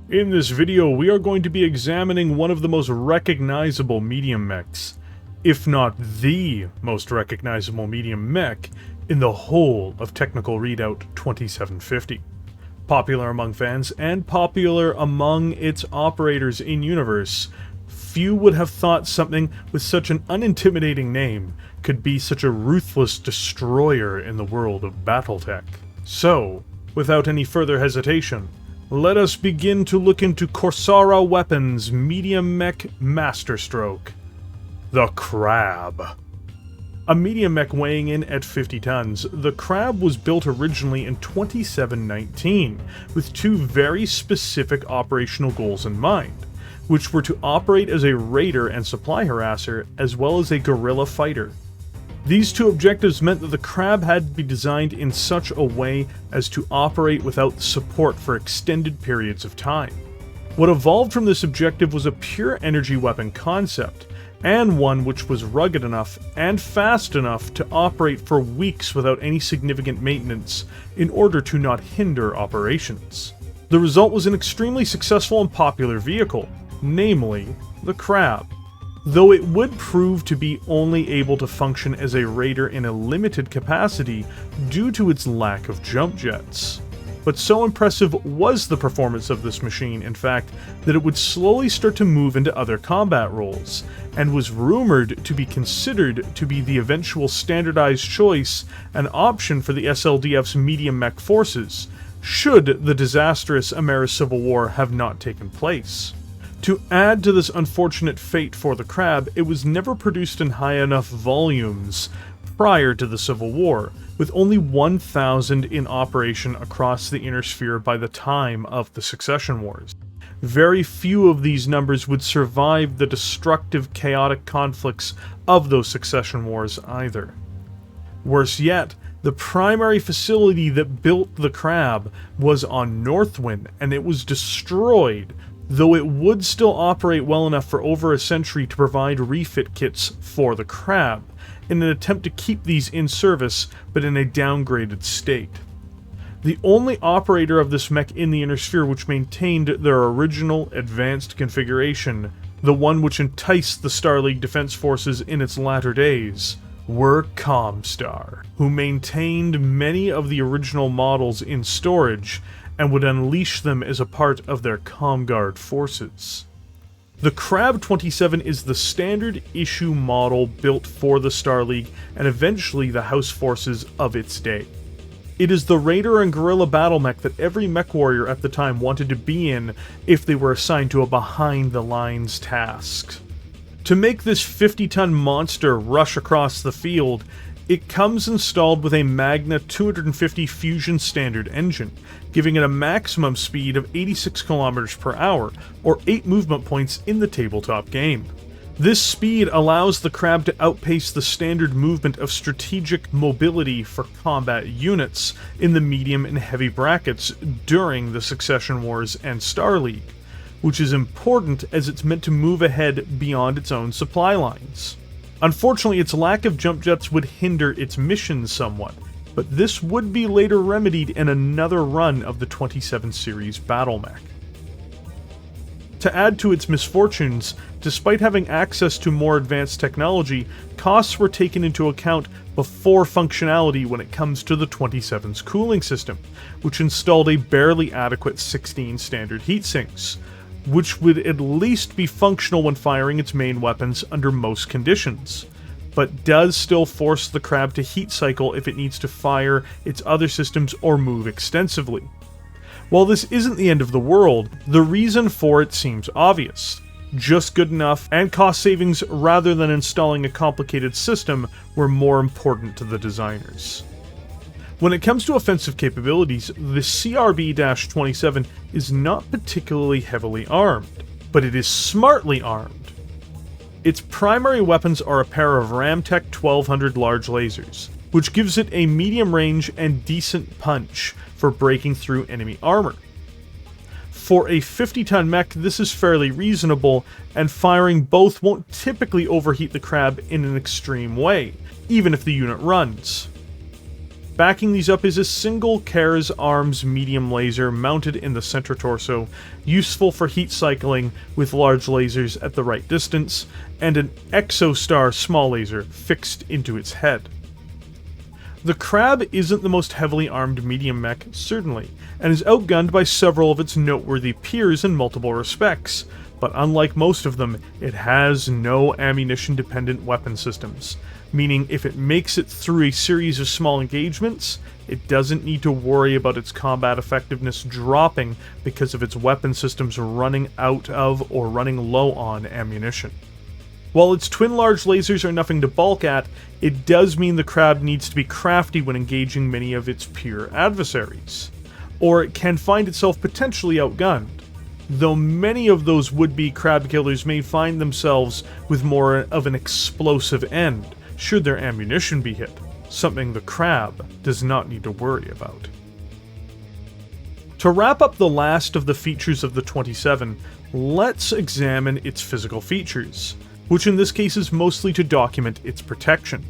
In this video, we are going to be examining one of the most recognizable medium mechs, if not the most recognizable medium mech in the whole of Technical Readout 2750. Popular among fans and popular among its operators in-universe, few would have thought something with such an unintimidating name could be such a ruthless destroyer in the world of Battletech. So, without any further hesitation, let us begin to look into Comstar Weapons' medium mech masterstroke, the Crab. A medium mech weighing in at 50 tons, the Crab was built originally in 2719 with two very specific operational goals in mind, which were to operate as a raider and supply harasser as well as a guerrilla fighter. These two objectives meant that the Crab had to be designed in such a way as to operate without support for extended periods of time. What evolved from this objective was a pure energy weapon concept, and one which was rugged enough and fast enough to operate for weeks without any significant maintenance in order to not hinder operations. The result was an extremely successful and popular vehicle, namely the Crab. Though it would prove to be only able to function as a raider in a limited capacity due to its lack of jump jets. But so impressive was the performance of this machine, in fact, that it would slowly start to move into other combat roles, and was rumored to be considered to be the eventual standardized choice and option for the SLDF's medium mech forces, should the disastrous Ameri-Civil War have not taken place. To add to this unfortunate fate for the Crab, it was never produced in high enough volumes prior to the Civil War, with only 1,000 in operation across the Inner Sphere by the time of the Succession Wars. Very few of these numbers would survive the destructive, chaotic conflicts of those Succession Wars either. Worse yet, the primary facility that built the Crab was on Northwind, and it was destroyed, though it would still operate well enough for over a century to provide refit kits for the Crab, in an attempt to keep these in service, but in a downgraded state. The only operator of this mech in the Inner Sphere which maintained their original advanced configuration, the one which enticed the Star League Defense Forces in its latter days, were Comstar, who maintained many of the original models in storage, and would unleash them as a part of their Comguard forces. The Crab 27 is the standard issue model built for the Star League and eventually the House forces of its day. It is the raider and guerrilla battle mech that every Mechwarrior at the time wanted to be in if they were assigned to a behind-the-lines task. To make this 50-ton monster rush across the field, it comes installed with a Magna 250 Fusion Standard engine, giving it a maximum speed of 86 km per hour, or 8 movement points in the tabletop game. This speed allows the Crab to outpace the standard movement of strategic mobility for combat units in the medium and heavy brackets during the Succession Wars and Star League, which is important as it's meant to move ahead beyond its own supply lines. Unfortunately, its lack of jump jets would hinder its mission somewhat, but this would be later remedied in another run of the 27 series battle mech. To add to its misfortunes, despite having access to more advanced technology, costs were taken into account before functionality when it comes to the 27's cooling system, which installed a barely adequate 16 standard heatsinks, which would at least be functional when firing its main weapons under most conditions, but does still force the Crab to heat cycle if it needs to fire its other systems or move extensively. While this isn't the end of the world, the reason for it seems obvious. Just good enough and cost savings rather than installing a complicated system were more important to the designers. When it comes to offensive capabilities, the CRB-27 is not particularly heavily armed, but it is smartly armed. Its primary weapons are a pair of Ramtech 1200 large lasers, which gives it a medium range and decent punch for breaking through enemy armor. For a 50-ton mech, this is fairly reasonable, and firing both won't typically overheat the Crab in an extreme way, even if the unit runs. Backing these up is a single Kara's Arms medium laser mounted in the center torso, useful for heat cycling with large lasers at the right distance, and an Exostar small laser fixed into its head. The Crab isn't the most heavily armed medium mech, certainly, and is outgunned by several of its noteworthy peers in multiple respects, but unlike most of them, it has no ammunition-dependent weapon systems, meaning if it makes it through a series of small engagements, it doesn't need to worry about its combat effectiveness dropping because of its weapon systems running out of or running low on ammunition. While its twin large lasers are nothing to balk at, it does mean the Crab needs to be crafty when engaging many of its peer adversaries, or it can find itself potentially outgunned, though many of those would-be Crab killers may find themselves with more of an explosive end, should their ammunition be hit, something the Crab does not need to worry about. To wrap up the last of the features of the 27, let's examine its physical features, which in this case is mostly to document its protection.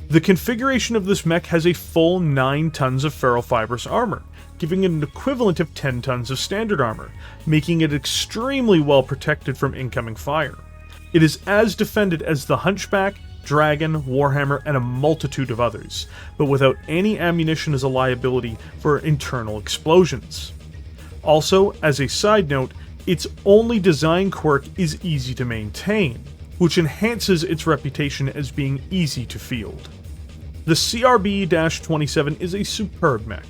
The configuration of this mech has a full 9 tons of ferrofibrous armor, giving it an equivalent of 10 tons of standard armor, making it extremely well protected from incoming fire. It is as defended as the Hunchback, Dragon, Warhammer, and a multitude of others, but without any ammunition as a liability for internal explosions. Also, as a side note, its only design quirk is easy to maintain, which enhances its reputation as being easy to field. The CRB-27 is a superb mech,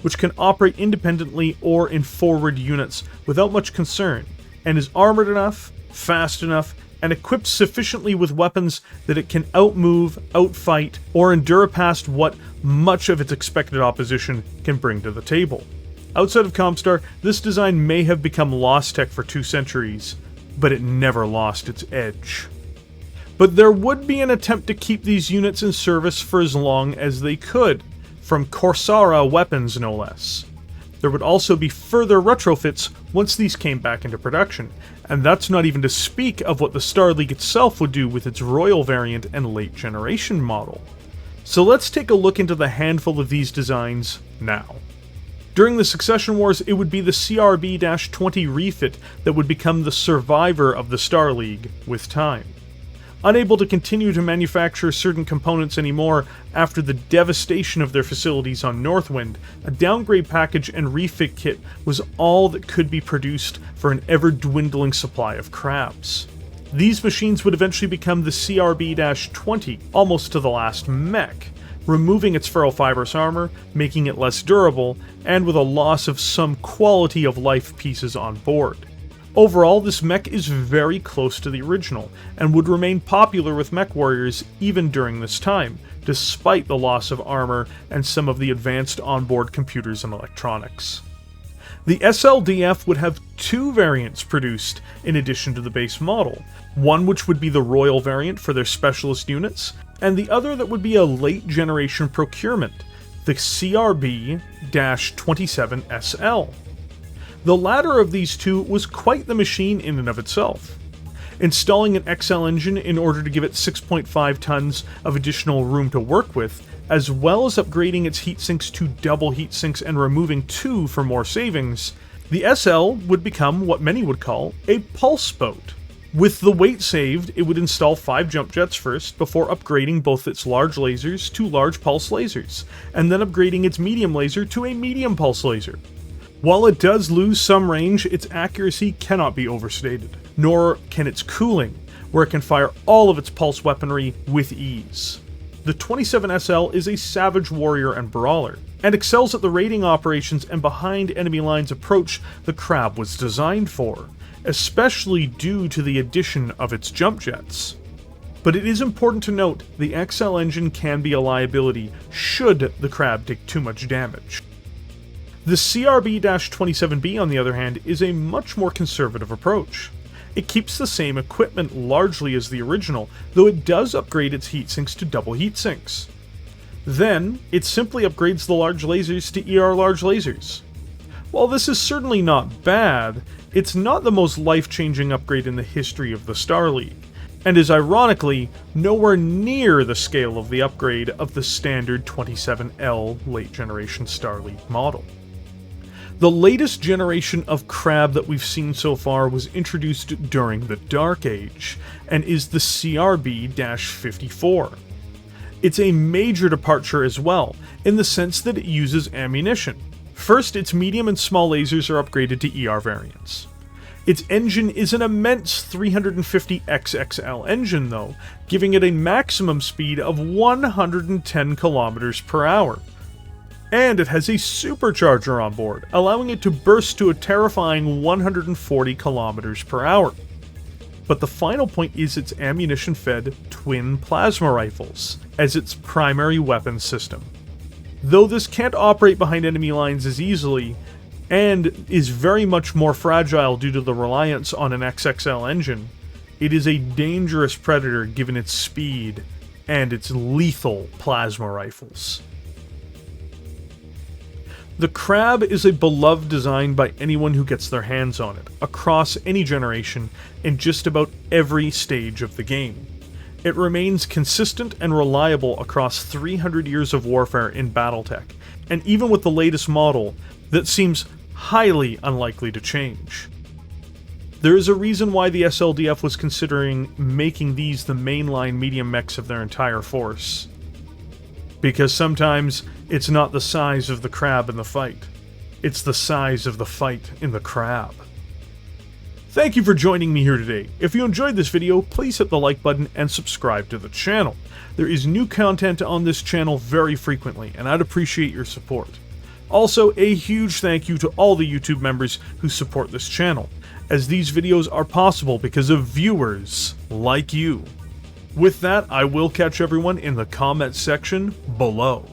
which can operate independently or in forward units without much concern, and is armored enough, fast enough, and equipped sufficiently with weapons that it can outmove, outfight, or endure past what much of its expected opposition can bring to the table. Outside of Comstar, this design may have become lost tech for 2 centuries, but it never lost its edge. But there would be an attempt to keep these units in service for as long as they could, from Corsara weapons no less. There would also be further retrofits once these came back into production, and that's not even to speak of what the Star League itself would do with its Royal variant and late generation model. So let's take a look into the handful of these designs now. During the Succession Wars, it would be the CRB-20 refit that would become the survivor of the Star League with time. Unable to continue to manufacture certain components anymore after the devastation of their facilities on Northwind, a downgrade package and refit kit was all that could be produced for an ever-dwindling supply of Crabs. These machines would eventually become the CRB-20, almost to the last mech, removing its ferrofibrous armor, making it less durable, and with a loss of some quality of life pieces on board. Overall, this mech is very close to the original, and would remain popular with mech warriors even during this time, despite the loss of armor and some of the advanced onboard computers and electronics. The SLDF would have 2 variants produced in addition to the base model, one which would be the Royal variant for their specialist units, and the other that would be a late generation procurement, the CRB-27SL. The latter of these 2 was quite the machine in and of itself. Installing an XL engine in order to give it 6.5 tons of additional room to work with, as well as upgrading its heatsinks to double heatsinks and removing 2 for more savings, the SL would become what many would call a pulse boat. With the weight saved, it would install 5 jump jets first, before upgrading both its large lasers to large pulse lasers, and then upgrading its medium laser to a medium pulse laser. While it does lose some range, its accuracy cannot be overstated, nor can its cooling, where it can fire all of its pulse weaponry with ease. The 27SL is a savage warrior and brawler, and excels at the raiding operations and behind enemy lines approach the Crab was designed for, especially due to the addition of its jump jets. But it is important to note the XL engine can be a liability should the Crab take too much damage. The CRB-27B, on the other hand, is a much more conservative approach. It keeps the same equipment largely as the original, though it does upgrade its heatsinks to double heatsinks. Then, it simply upgrades the large lasers to ER large lasers. While this is certainly not bad, it's not the most life-changing upgrade in the history of the Star League, and is ironically nowhere near the scale of the upgrade of the standard 27L late generation Starleague model. The latest generation of crab that we've seen so far was introduced during the Dark Age, and is the CRB-54. It's a major departure as well, in the sense that it uses ammunition. First, its medium and small lasers are upgraded to ER variants. Its engine is an immense 350 XXL engine though, giving it a maximum speed of 110 km per hour. And it has a supercharger on board, allowing it to burst to a terrifying 140 km per hour. But the final point is its ammunition-fed twin plasma rifles, as its primary weapon system. Though this can't operate behind enemy lines as easily, and is very much more fragile due to the reliance on an XXL engine, it is a dangerous predator given its speed and its lethal plasma rifles. The Crab is a beloved design by anyone who gets their hands on it, across any generation and just about every stage of the game. It remains consistent and reliable across 300 years of warfare in Battletech, and even with the latest model, that seems highly unlikely to change. There is a reason why the SLDF was considering making these the mainline medium mechs of their entire force. Because sometimes it's not the size of the crab in the fight, it's the size of the fight in the crab. Thank you for joining me here today. If you enjoyed this video, please hit the like button and subscribe to the channel. There is new content on this channel very frequently, and I'd appreciate your support. Also, a huge thank you to all the YouTube members who support this channel, as these videos are possible because of viewers like you. With that, I will catch everyone in the comment section below.